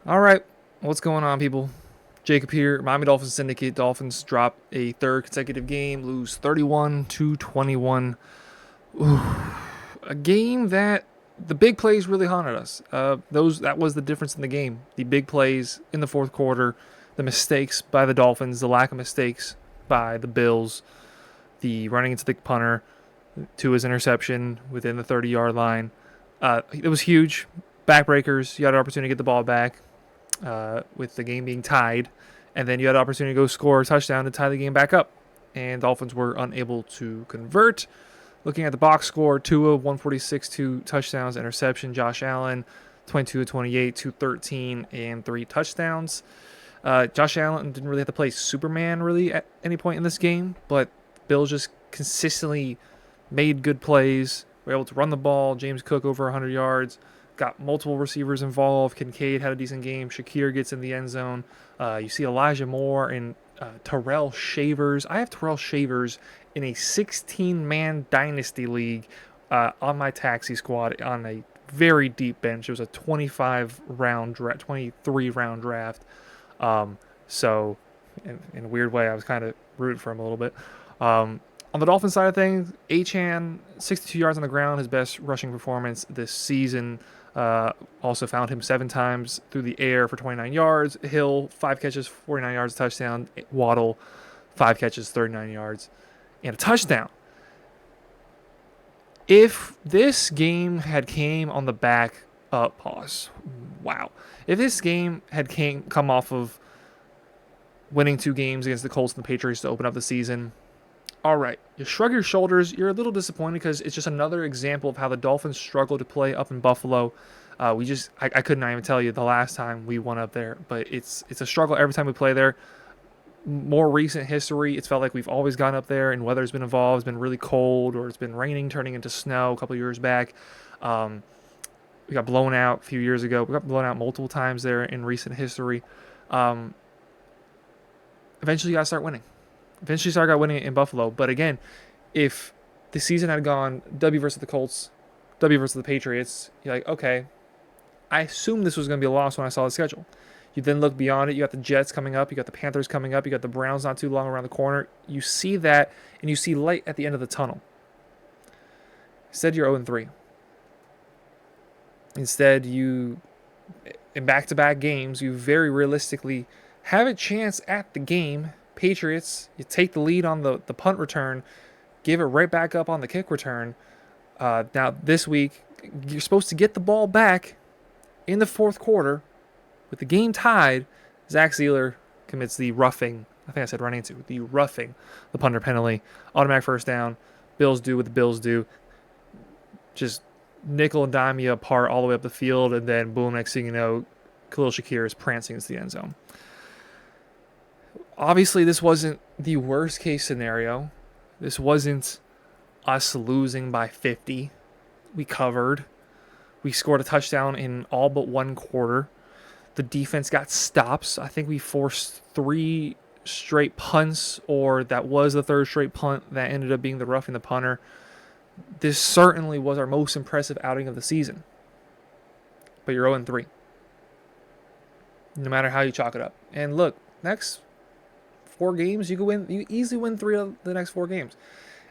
All right, what's going on, people? Jacob here. Miami Dolphins Syndicate. Dolphins drop a third consecutive game, lose 31-21. Ooh, a game that the big plays really haunted us. That was the difference in the game. The big plays in the fourth quarter, the mistakes by the Dolphins, the lack of mistakes by the Bills, the running into the punter to his interception within the 30-yard line. It was huge. Backbreakers. You had an opportunity to get the ball back with the game being tied, and then you had an opportunity to go score a touchdown to tie the game back up. And Dolphins were unable to convert. Looking at the box score, Tua 146, 2 touchdowns, interception. Josh Allen 22-28, 213, and 3 touchdowns. Josh Allen didn't really have to play Superman really at any point in this game, but Bills just consistently made good plays. Were able to run the ball. James Cook over 100 yards. Got multiple receivers involved. Kincaid had a decent game. Shakir gets in the end zone. You see Elijah Moore and Terrell Shavers. I have Terrell Shavers in a 16-man dynasty league on my taxi squad on a very deep bench. It was a 23 round draft. So, in a weird way, I was kind of rooting for him a little bit. On the Dolphins side of things, Achane, 62 yards on the ground, his best rushing performance this season. Also found him 7 times through the air for 29 yards. Hill, 5 catches, 49 yards, touchdown. Waddle, 5 catches, 39 yards, and a touchdown. If this game had came on the back up, pause. Wow. If this game had come off of winning 2 games against the Colts and the Patriots to open up the season, all right, you shrug your shoulders. You're a little disappointed because it's just another example of how the Dolphins struggle to play up in Buffalo. I could not even tell you the last time we won up there, but it's a struggle every time we play there. More recent history, it's felt like we've always gone up there and weather's been involved. It's been really cold or it's been raining, turning into snow a couple years back. We got blown out a few years ago. We got blown out multiple times there in recent history. Eventually, you got to start winning. Eventually, got winning in Buffalo. But again, if the season had gone W versus the Colts, W versus the Patriots, you're like, okay, I assumed this was going to be a loss when I saw the schedule. You then look beyond it. You got the Jets coming up. You got the Panthers coming up. You got the Browns not too long around the corner. You see that, and you see light at the end of the tunnel. Instead, you're 0-3. Instead, in back-to-back games, you very realistically have a chance at the game. Patriots, you take the lead on the punt return, give it right back up on the kick return. Now, this week, you're supposed to get the ball back in the fourth quarter with the game tied. Zach Sealer commits the roughing. I think I said running into the roughing, the punter penalty. Automatic first down. Bills do what the Bills do. Just nickel and dime you apart all the way up the field, and then boom, next thing you know, Khalil Shakir is prancing into the end zone. Obviously, this wasn't the worst case scenario. This wasn't us losing by 50. We covered. We scored a touchdown in all but one quarter. The defense got stops. I think we forced 3 straight punts, or that was the 3rd straight punt that ended up being the roughing the punter. This certainly was our most impressive outing of the season. But you're 0-3. No matter how you chalk it up. And look, next 4 games, you can win. You easily win 3 of the next 4 games.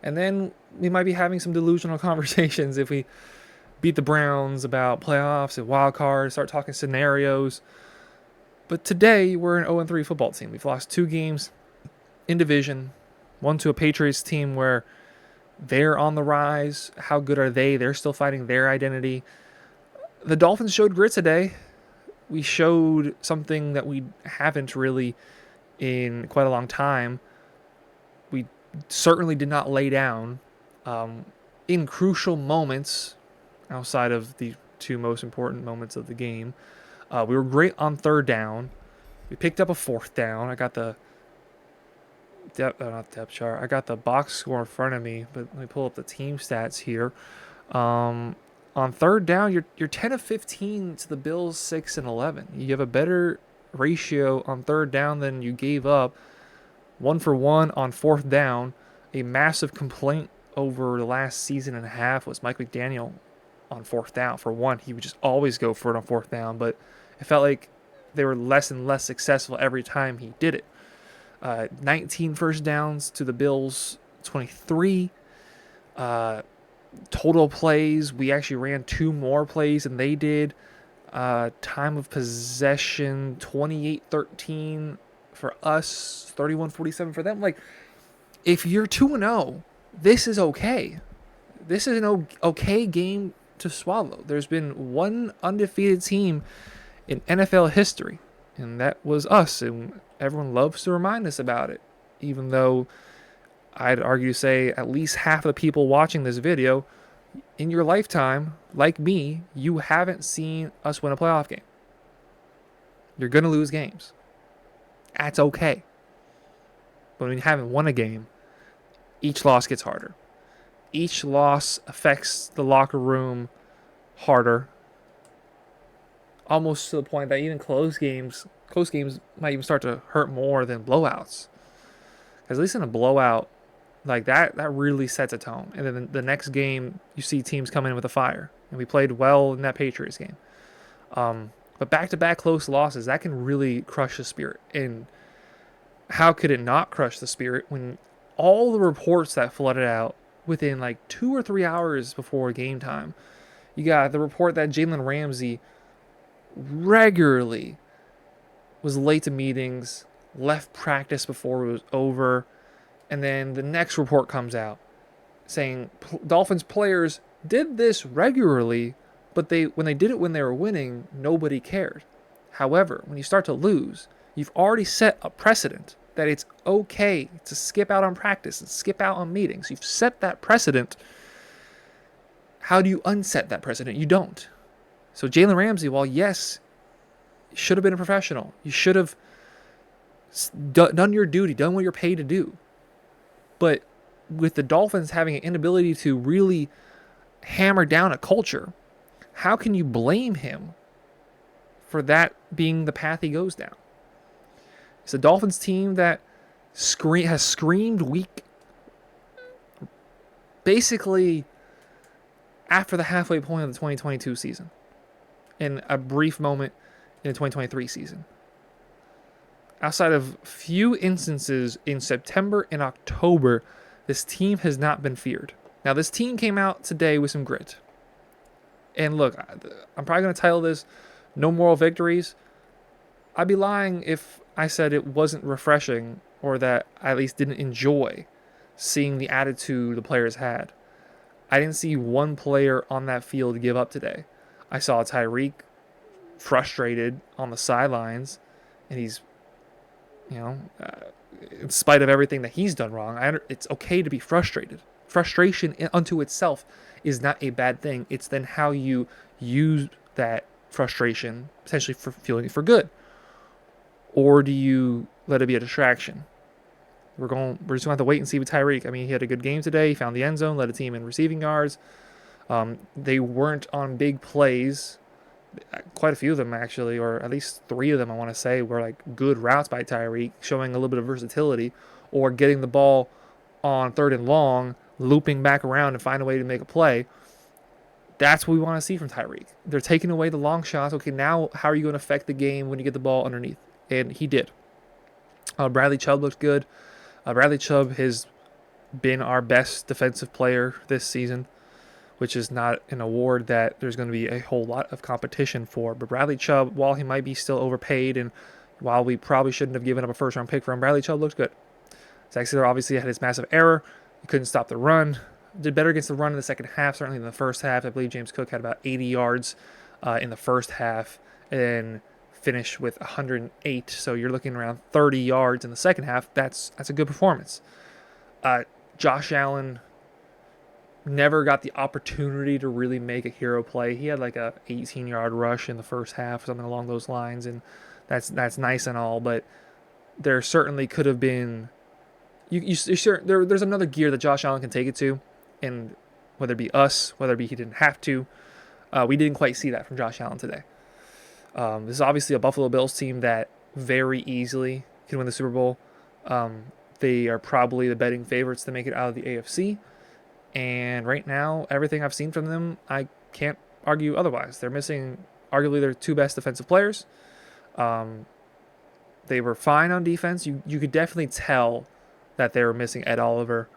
And then we might be having some delusional conversations if we beat the Browns about playoffs and wild cards, start talking scenarios. But today, we're an 0-3 football team. We've lost 2 games in division, one to a Patriots team where they're on the rise. How good are they? They're still fighting their identity. The Dolphins showed grit today. We showed something that we haven't really in quite a long time. We certainly did not lay down in crucial moments outside of the 2 most important moments of the game. We were great on 3rd down. We picked up a 4th down. I got the not depth chart. I got the box score in front of me, but let me pull up the team stats here. On 3rd down, you're 10 of 15 to the Bills 6 and 11. You have a better ratio on 3rd down than you gave up. 1 for 1 on 4th down. A massive complaint over the last season and a half was Mike McDaniel on 4th down. For one, he would just always go for it on 4th down, but it felt like they were less and less successful every time he did it. 19 first downs to the Bills, 23. Total plays, we actually ran 2 more plays than they did. Time of possession, 28-13 for us, 31-47 for them. Like, if you're 2-0, this is okay. This is an okay game to swallow. There's been one undefeated team in NFL history, and that was us, and everyone loves to remind us about it, even though I'd argue to say at least half of the people watching this video in your lifetime, like me, you haven't seen us win a playoff game. You're going to lose games. That's okay. But when you haven't won a game, each loss gets harder. Each loss affects the locker room harder. Almost to the point that even close games might even start to hurt more than blowouts. Because at least in a blowout, like that really sets a tone. And then the next game, you see teams come in with a fire. And we played well in that Patriots game. But back-to-back close losses, that can really crush the spirit. And how could it not crush the spirit when all the reports that flooded out within like 2 or 3 hours before game time, you got the report that Jalen Ramsey regularly was late to meetings, left practice before it was over, and then the next report comes out saying Dolphins players did this regularly, but when they did it when they were winning, nobody cared. However, when you start to lose, you've already set a precedent that it's okay to skip out on practice and skip out on meetings. You've set that precedent. How do you unset that precedent? You don't. So Jalen Ramsey, while yes, should have been a professional, you should have done your duty, done what you're paid to do. But with the Dolphins having an inability to really hammer down a culture, how can you blame him for that being the path he goes down? It's a Dolphins team that has screamed weak basically after the halfway point of the 2022 season and a brief moment in the 2023 season. Outside of few instances in September and October, this team has not been feared. Now, this team came out today with some grit. And look, I'm probably going to title this No Moral Victories. I'd be lying if I said it wasn't refreshing or that I at least didn't enjoy seeing the attitude the players had. I didn't see one player on that field give up today. I saw Tyreek frustrated on the sidelines, and he's, in spite of everything that he's done wrong, it's okay to be frustrated. Frustration unto itself is not a bad thing. It's then how you use that frustration, potentially for feeling for good. Or do you let it be a distraction? We're just going to have to wait and see with Tyreek. I mean, he had a good game today. He found the end zone, led a team in receiving yards. They weren't on big plays. Quite a few of them, actually, or at least 3 of them, I want to say, were like good routes by Tyreek, showing a little bit of versatility, or getting the ball on 3rd and long, looping back around and find a way to make a play. That's what we want to see from Tyreek. They're taking away the long shots. Okay, now how are you going to affect the game when you get the ball underneath? And he did. Bradley Chubb looked good. Bradley Chubb has been our best defensive player this season, which is not an award that there's going to be a whole lot of competition for. But Bradley Chubb, while he might be still overpaid and while we probably shouldn't have given up a first-round pick for him, Bradley Chubb looked good. Zach Sealer obviously had his massive error. He couldn't stop the run. Did better against the run in the second half, certainly in the first half. I believe James Cook had about 80 yards in the first half and finished with 108. So you're looking around 30 yards in the second half. That's a good performance. Josh Allen never got the opportunity to really make a hero play. He had like a 18-yard rush in the first half, something along those lines, and that's nice and all, but there certainly could have been there's another gear that Josh Allen can take it to, and whether it be us, whether it be he didn't have to, we didn't quite see that from Josh Allen today. This is obviously a Buffalo Bills team that very easily can win the Super Bowl. They are probably the betting favorites to make it out of the AFC. And right now, everything I've seen from them, I can't argue otherwise. They're missing arguably their 2 best defensive players. They were fine on defense. You could definitely tell that they were missing Ed Oliver.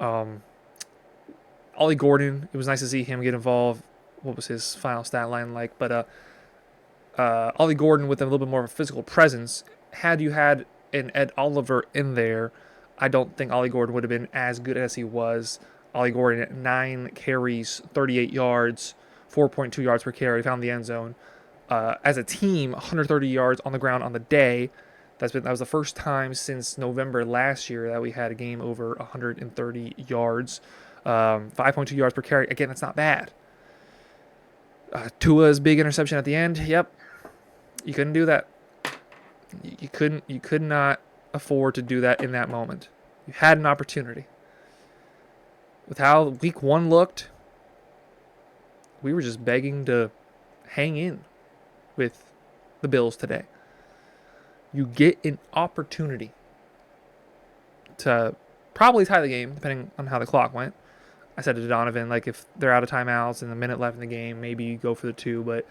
Ollie Gordon, it was nice to see him get involved. What was his final stat line like? But Ollie Gordon with a little bit more of a physical presence. Had you had an Ed Oliver in there, I don't think Ollie Gordon would have been as good as he was. Ollie Gordon at 9 carries, 38 yards, 4.2 yards per carry, found the end zone. As a team, 130 yards on the ground on the day. That was the first time since November last year that we had a game over 130 yards. 5.2 yards per carry. Again, that's not bad. Tua's big interception at the end. Yep, you couldn't do that. You could not afford to do that in that moment. You had an opportunity. With how week 1 looked, we were just begging to hang in with the Bills today. You get an opportunity to probably tie the game, depending on how the clock went. I said to Donovan, like, if they're out of timeouts and a minute left in the game, maybe you go for the 2. But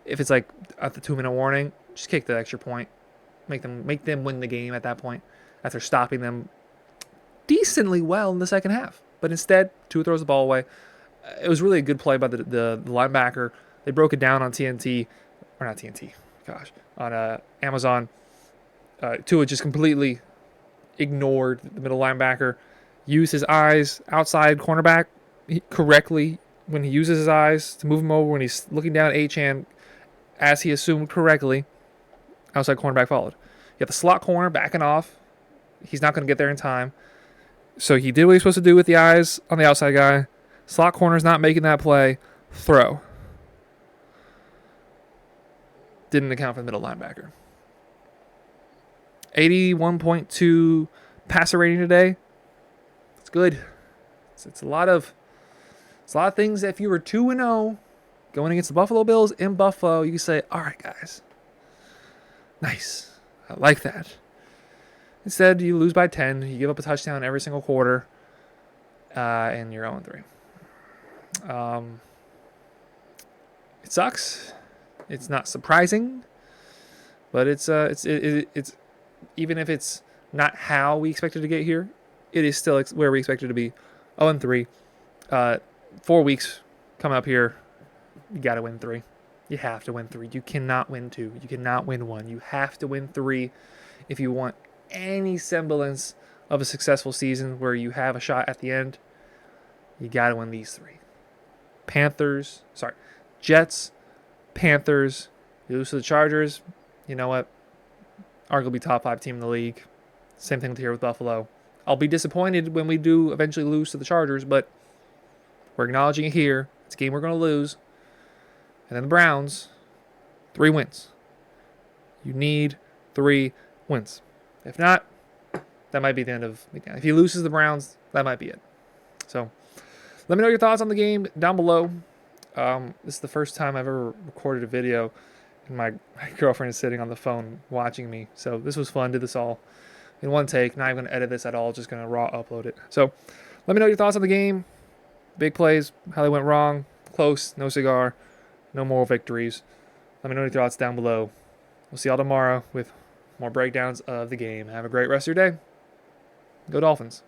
if it's like at the 2-minute warning, just kick the extra point. Make them win the game at that point after stopping them decently well in the second half. But instead, Tua throws the ball away. It was really a good play by the linebacker. They broke it down on TNT, or not TNT, on Amazon. Tua just completely ignored the middle linebacker, used his eyes outside cornerback correctly when he uses his eyes to move him over when he's looking down at Achane, as he assumed correctly. Outside cornerback followed. You got the slot corner backing off. He's not going to get there in time. So he did what he's supposed to do with the eyes on the outside guy. Slot corner's not making that play. Throw. Didn't account for the middle linebacker. 81.2 passer rating today. It's good. It's a lot of things that if you were 2-0 going against the Buffalo Bills in Buffalo, you can say, all right, guys. Nice. I like that. Instead, you lose by 10. You give up a touchdown every single quarter, and you're 0-3. It sucks. It's not surprising, but it's even if it's not how we expected to get here, it is still where we expected to be. 0-3. 4 weeks coming up here. You got to win 3. You have to win 3. You cannot win 2. You cannot win 1. You have to win 3 if you want any semblance of a successful season where you have a shot at the end. You got to win these 3. Jets, Panthers. You lose to the Chargers. You know what? Arguably top 5 team in the league. Same thing here with Buffalo. I'll be disappointed when we do eventually lose to the Chargers, but we're acknowledging it here. It's a game we're going to lose. And then the Browns, 3 wins. You need 3 wins. If not, that might be the end of the game. If he loses the Browns, that might be it. So let me know your thoughts on the game down below. This is the first time I've ever recorded a video, and my girlfriend is sitting on the phone watching me. So this was fun. Did this all in one take. Not even going to edit this at all. Just going to raw upload it. So let me know your thoughts on the game. Big plays, how they went wrong. Close, no cigar, no moral victories. Let me know your thoughts down below. We'll see y'all tomorrow with more breakdowns of the game. Have a great rest of your day. Go Dolphins.